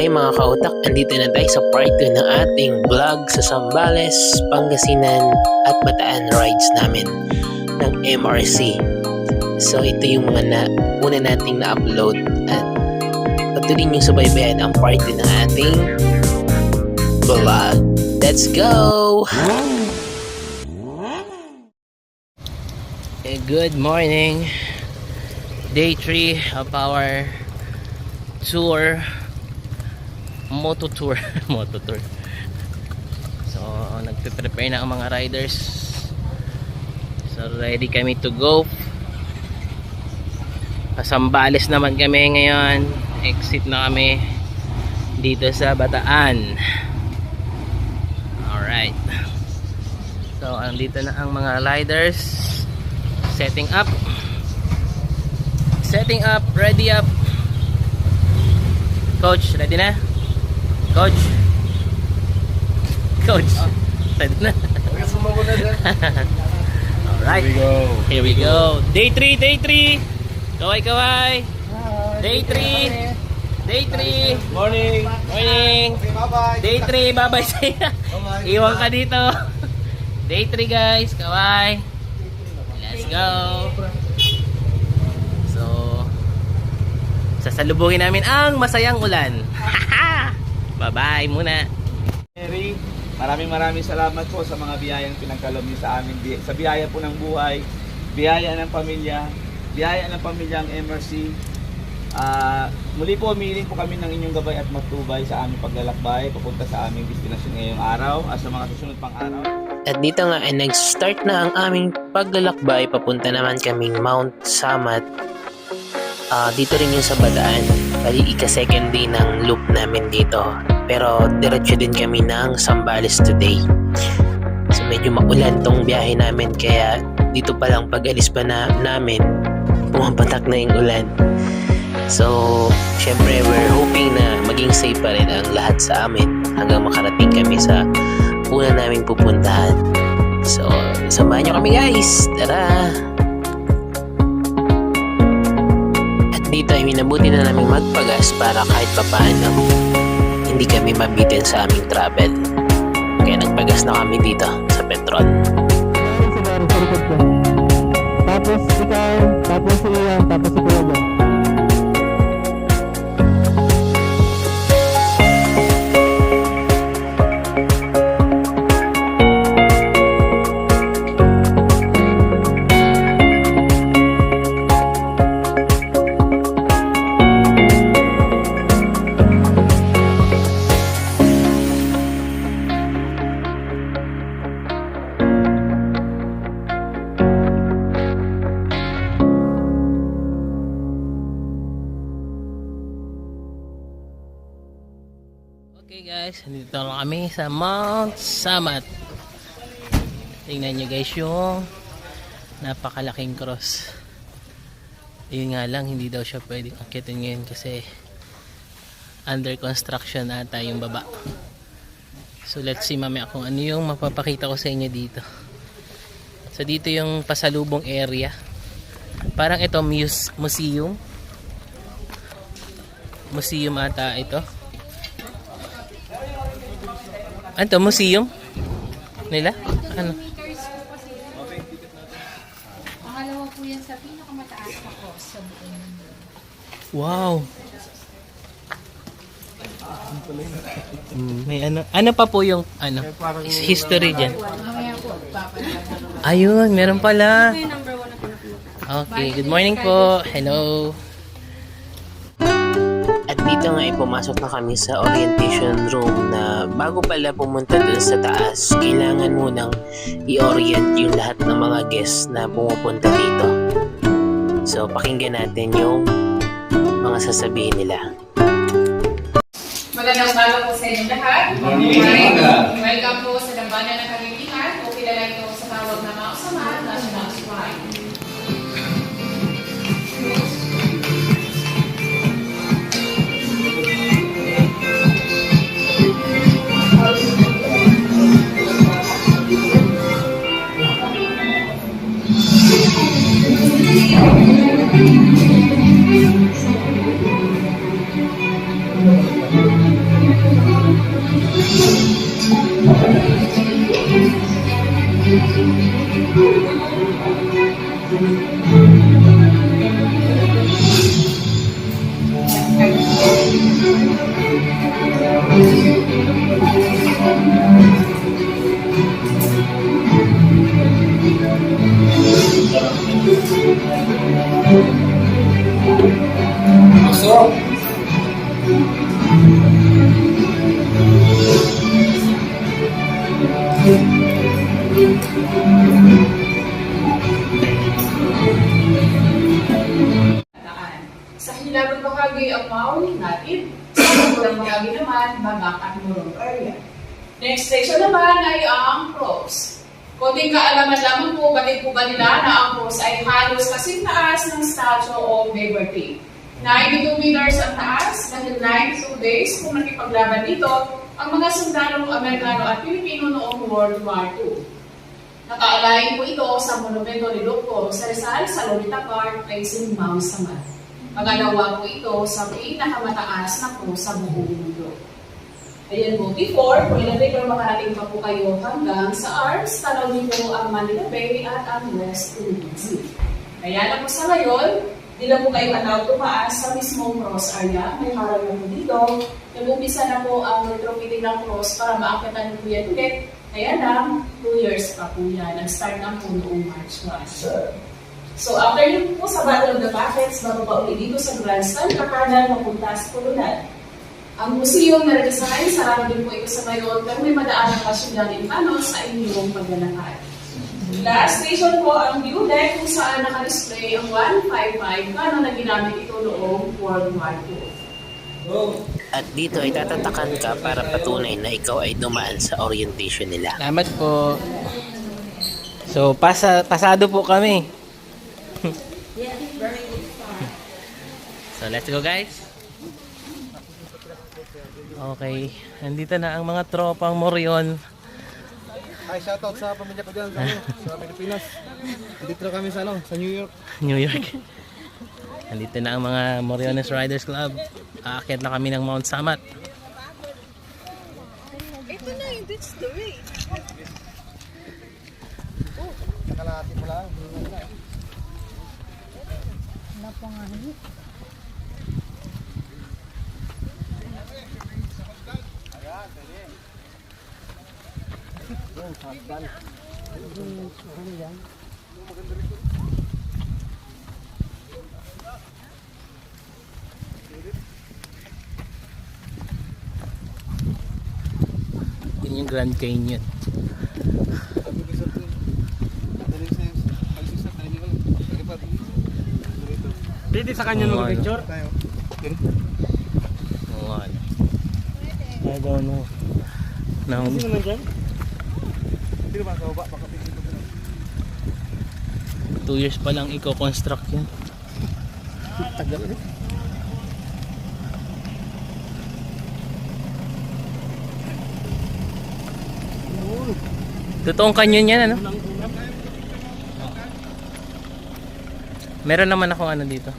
Okay mga kautak, andito na tayo sa part 2 ng ating vlog sa Zambales, Pangasinan at Bataan rides namin ng MRC. So ito yung mga una nating na-upload at patuloy nyo subaybayan ang part 2 ng ating vlog. Let's go! Okay, good morning! Day 3 of our tour, moto tour. So nagpe-prepare na ang mga riders, so ready kami to go. Pasambales naman kami ngayon, exit na kami dito sa Bataan. Alright, so andito na ang mga riders, setting up, ready up. Coach, ready na? Coach, ready na? Alright, here we go. Day 3. Kaway. Day 3. Morning. Day 3, bye-bye sa'yo. Iwan ka dito. Day 3 guys, kaway. Let's go. Sasalubungin namin ang masayang ulan. Bye-bye muna. Mary, maraming salamat po sa mga biyayang pinagkaloob niyo sa amin. Sa biyaya po ng buhay, biyaya ng pamilya, biyaya ng pamilyang MRC. Muli po humihiling po kami ng inyong gabay at matubay sa aming paglalakbay papunta sa aming destinasyon ngayong araw at sa mga susunod pang araw. At dito nga ay nag-start na ang aming paglalakbay. Papunta naman kaming Mount Samat. Dito rin yung sa Bataan, bali ika-second day ng loop namin dito, pero diretso din kami ng Zambales today. So medyo maulan tong biyahe namin, kaya dito pa lang pag-alis pa namin pumapatak na yung ulan. So syempre we're hoping na maging safe pa rin ang lahat sa amin hanggang makarating kami sa una naming pupuntahan. So samahan nyo kami guys, tara! Dito ay minabuti na namin magpagas para kahit papaano hindi kami mabitin sa aming travel. Kaya nagpagas na kami dito sa petrol. Tapos ikaw, tapos iyan, tapos ikaw dyan. Okay guys, dito na kami sa Mount Samat. Tingnan nyo guys yung napakalaking cross. Yun nga lang, hindi daw siya pwedeng akitin ngayon kasi under construction ata yung baba. So let's see mamaya kung ano yung mapapakita ko sa inyo dito. So dito yung pasalubong area. Parang ito museum ata ito. Ano to? Museum? Nila? Ano? Pangalawa po yan sa pinakamataas na cross sa buong mundo. Wow! May ano pa po yung history dyan? Mamaya po, papalaman. Ayun, meron pala. Ito yung number 1 na pinapulutan. Okay, good morning po. Hello. At dito nga ay pumasok na kami sa orientation room na bago pala pumunta dun sa taas, kailangan munang i-orient yung lahat ng mga guests na pumupunta dito. So pakinggan natin yung mga sasabihin nila. Magandang umaga po sa inyong lahat. Welcome po sa Dambana ng Kagitingan o kilala ito sa tawag na Mount Samat National Shrine. Sa hilagang bahagi ang Maui natin. Sa ulang bahagi naman, Bagak at Morong area. Next station naman ay ang cross. Konting kaalaman lamang po, batid po ba nila na ang cross ay halos kasing taas ng Statue of Liberty. 92 meters ang taas, dahil 92 days kung nakipaglaban dito ang mga sundalong Amerikano at Pilipino noong World War II. Nakaalay po ito sa monumento ni Dr. sa Rizal sa Lolita Park, facing Mount Samar. Pangalawa po ito sa pinakamataas na cross sa buong mundo. Ayan po, before, kung ilan pero makarating pa po kayo hanggang sa arms, tanaw niyo po ang Manila Bay at ang West Philippine Sea. Kaya na po sa ngayon, di na po kayo anaw tumaas sa mismong cross area. May harap na po dito. Nag-umpisa na po ang retrofitting ng cross para maakatan po yan ulit. Kaya na, 2 years pa po yan. Nag-start na po noong March 1. So after yun po sa Battle of the Buckets, bababa ulit dito sa Grandstand, kakanan mapunta sa Colonel. Ang museum na redesign, sarado din po ito sa ngayon, pero may madaan ang pasyudan paano sa inyong paglalakad. Last station po ang view deck kung saan naka-display ang 155 paano na ginamit ito noong World War II. At dito ay tatatakan ka para patunay na ikaw ay dumaan sa orientation nila. Salamat po. So, pasado po kami. So let's go guys. Okay, nandito na ang mga tropang Morion. Hi, shoutout sa pamilya ko dyan sa Pilipinas. Dito na kami sa, sa New York. New York. Nandito na ang mga Moriones Riders Club. Aakyat na kami ng Mount Samat. Ito na yung ditch the way. Nakalahati mo lang. Napangahit. Yun yung Grand Canyon. Dito sa kanya Oo, picture tayo. Oo, ano. I don't know. Now, Sino naman dyan? Sino ba? Sa baba? Baka picture ko sila. 2 years pa lang i-construct yan. Tagal eh. Totoong canyon yan, ano? Meron naman ako ano dito.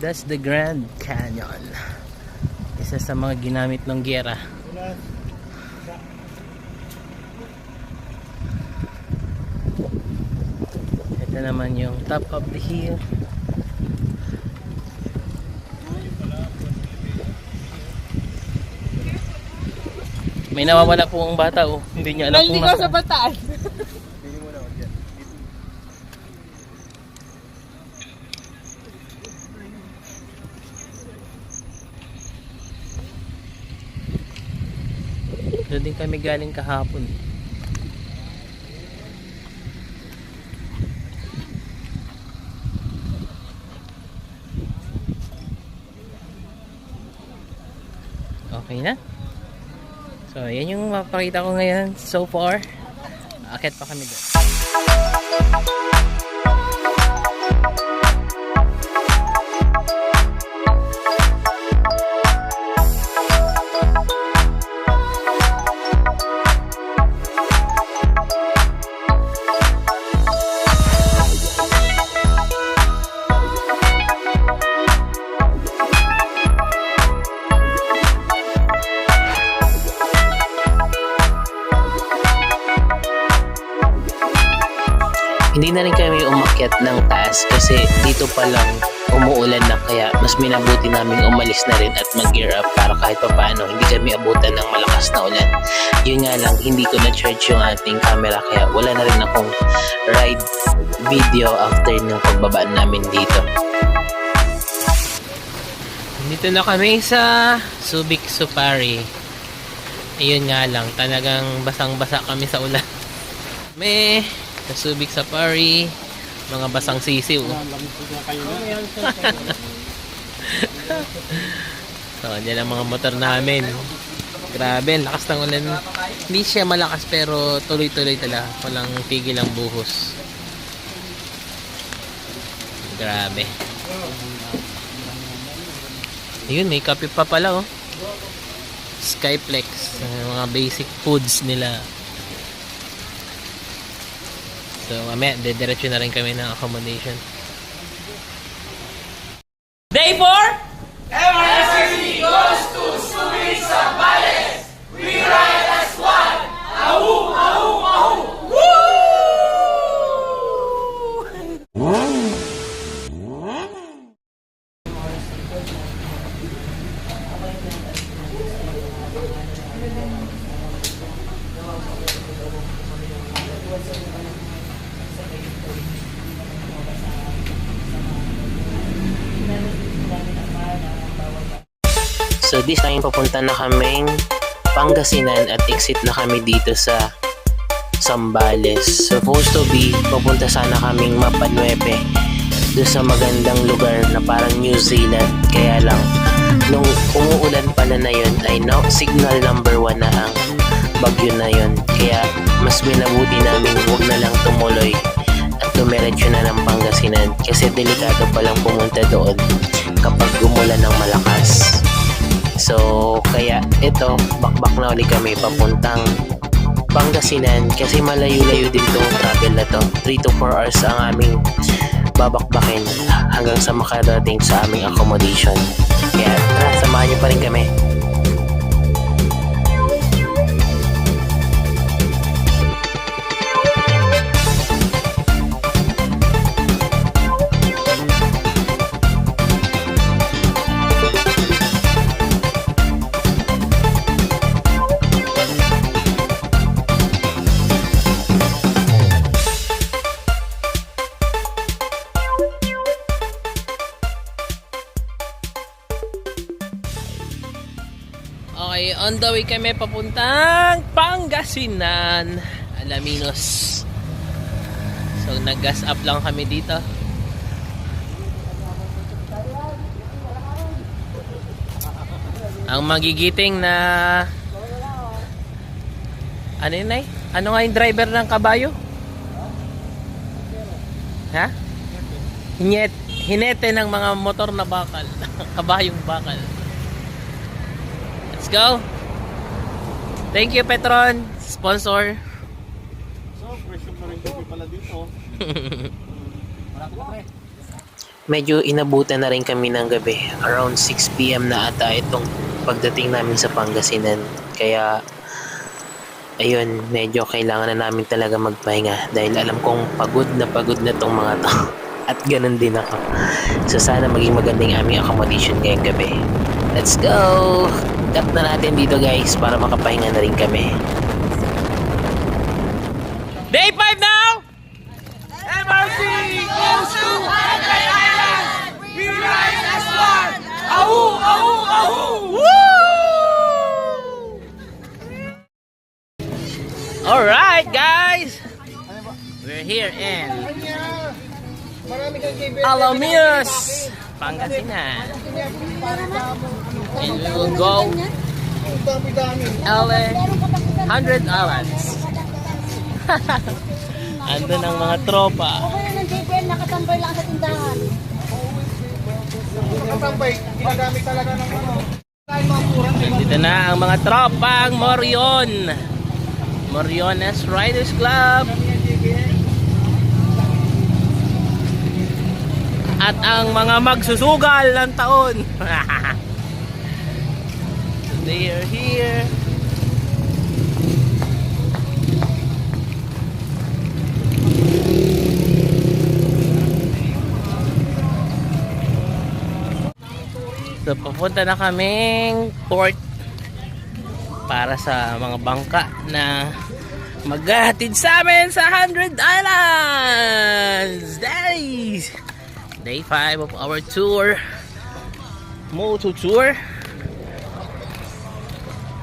That's the Grand Canyon. Isa sa mga ginamit ng giyera. Ito naman yung top of the hill. May nawawala po ang bata, oh. Hindi niya alam kung Naliligaw nasa. sa bataan. Pili mo na ako dyan. Doon din kami galing kahapon. Okay na? So, yan yung mapakita ko ngayon so far. Akit pa kami doon. Hindi na rin kami umakyat ng taas kasi dito pa lang umuulan na, kaya mas minabuti namin umalis na rin at mag-gear up para kahit papaano hindi kami abutan ng malakas na ulan. Yun nga lang, hindi ko na-charge yung ating camera kaya wala na rin akong ride video after ng pagbaba namin dito. Dito na kami sa Subic Safari. Ayun nga lang, talagang basang-basa kami sa ulan. May sa Subic Safari, mga basang sisiw. So, andyan ang mga motor namin. Grabe, lakas ng ulan. Hindi siya malakas pero tuloy-tuloy talaga. Walang tigil ang buhos. Grabe. Ayun, may kape pa pala oh. Skyplex, mga basic foods nila. So, mamaya, dediretso na rin kami ng accommodation. Day 4! So this time papunta na kaming Pangasinan at exit na kami dito sa Zambales. Supposed to be papunta sana kaming Mapa 9 doon sa magandang lugar na parang New Zealand. Kaya lang nung umuulan pala na yun ay no, signal number 1 na ang bagyo na yun. Kaya mas minabuti namin huwag na lang tumuloy at dumiretso na ng Pangasinan kasi delikado palang pumunta doon kapag umulan ng malakas. So, kaya ito, bakbak na ulit kami papuntang Pangasinan kasi malayo-layo din itong travel na to. 3 to 4 hours ang aming babakbakin hanggang sa makarating sa aming accommodation. Kaya tara, samahan niyo pa rin kami. Okay, on the way kami papuntang Pangasinan, Alaminos. So, nag-gas up lang kami dito. Ang magigiting na ano yun ay? Ano nga yung driver ng kabayo? Ha? Hinete ng mga motor na bakal. Kabayong bakal. Let's go. Thank you, Petron, sponsor. So, presyo pa rin kape pala dito. Medyo inabutan na rin kami ng gabi. Around 6 PM na ata itong pagdating namin sa Pangasinan. Kaya ayun, medyo kailangan na namin talaga magpahinga dahil alam kong pagod na tong mga to. At ganun din ako. So sana maging magandang aming accommodation ngayong gabi. Let's go! Cut na natin dito guys para makapahinga na rin kami. Day 5 now! MRC goes to Hagay Island! We rise as one! Ahu! Ahu! Ahu! Alright guys! We're here in Alaminos, Pangasinan. And we will go LA 100 islands. Andun ang mga tropa. Okay na ng JPM, nakatambay lang sa tindahan. Nakatambay, ginagamit talaga ng ano. Dito na ang mga tropang Morion. Moriones Riders Club. At ang mga magsusugal ng taon. They are here. So papunta na kaming port para sa mga bangka na maghahatid sa amin sa 100 Islands days. Day 5 of our tour, moto tour.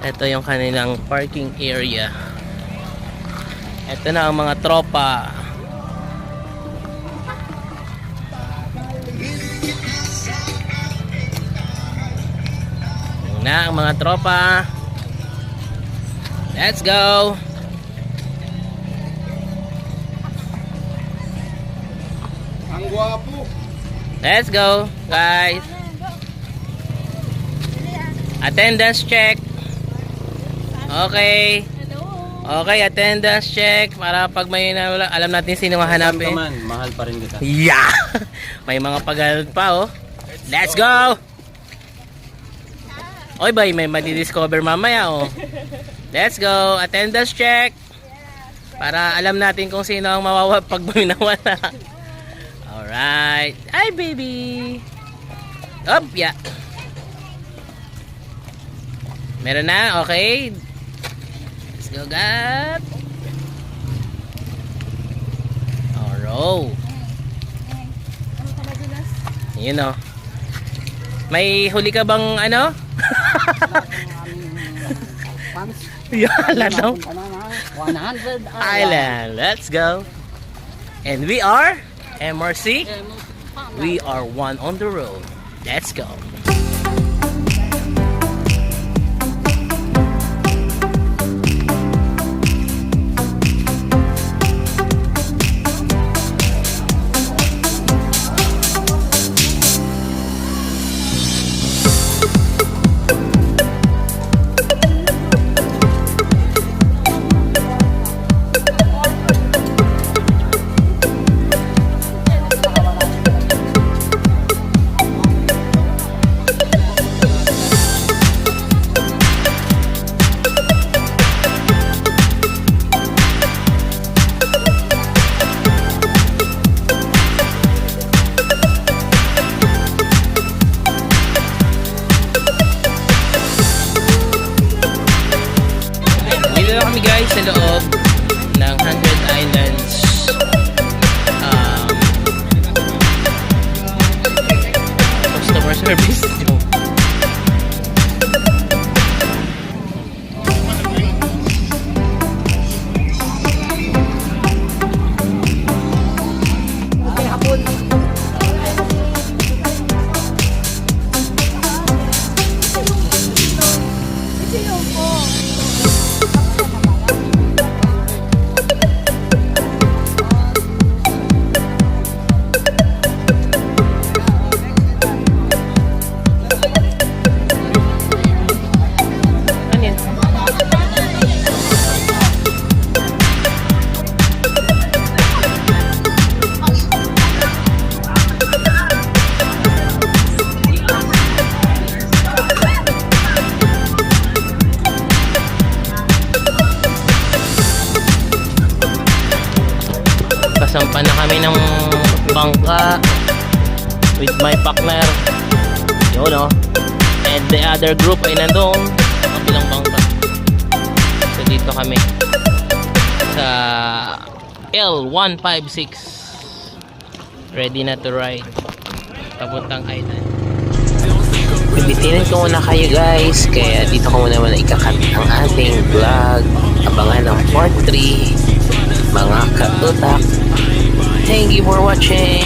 Ito yung kanilang parking area. Ito na ang mga tropa. Yun na ang mga tropa. Let's go. Ang gwapo. Let's go, guys. Attendance check. Okay. Okay, attendance check para pag may nawala, alam natin sino hahanapin. Mahal pa rin kita. Yeah! May mga pag pa, oh. Let's go! Oy, bay, may madidiscover mamaya, oh. Let's go! Attendance check! Para alam natin kung sino ang mawawa pag may nawala. Alright. Hi, baby! Up, yeah. Meron na? Okay. Let's go, God. Alright. Yun, oh. May huli ka bang ano? Yala daw. 100 Island. Let's go. And we are MRC. We are one on the road. Let's go. Dito na kami guys sa loob ng 100 Islands customer service. Ano yan? Pasampa na kami ng bangka with my partner. Yun, no? And the other group ay nandoon sa kabilang bangka. So dito kami sa L156, ready na to ride papuntang island. Bibitinin ko muna kayo guys, kaya dito ko muna ikakat ang ating vlog. Abangan ang part 3, mga katutak. Thank you for watching.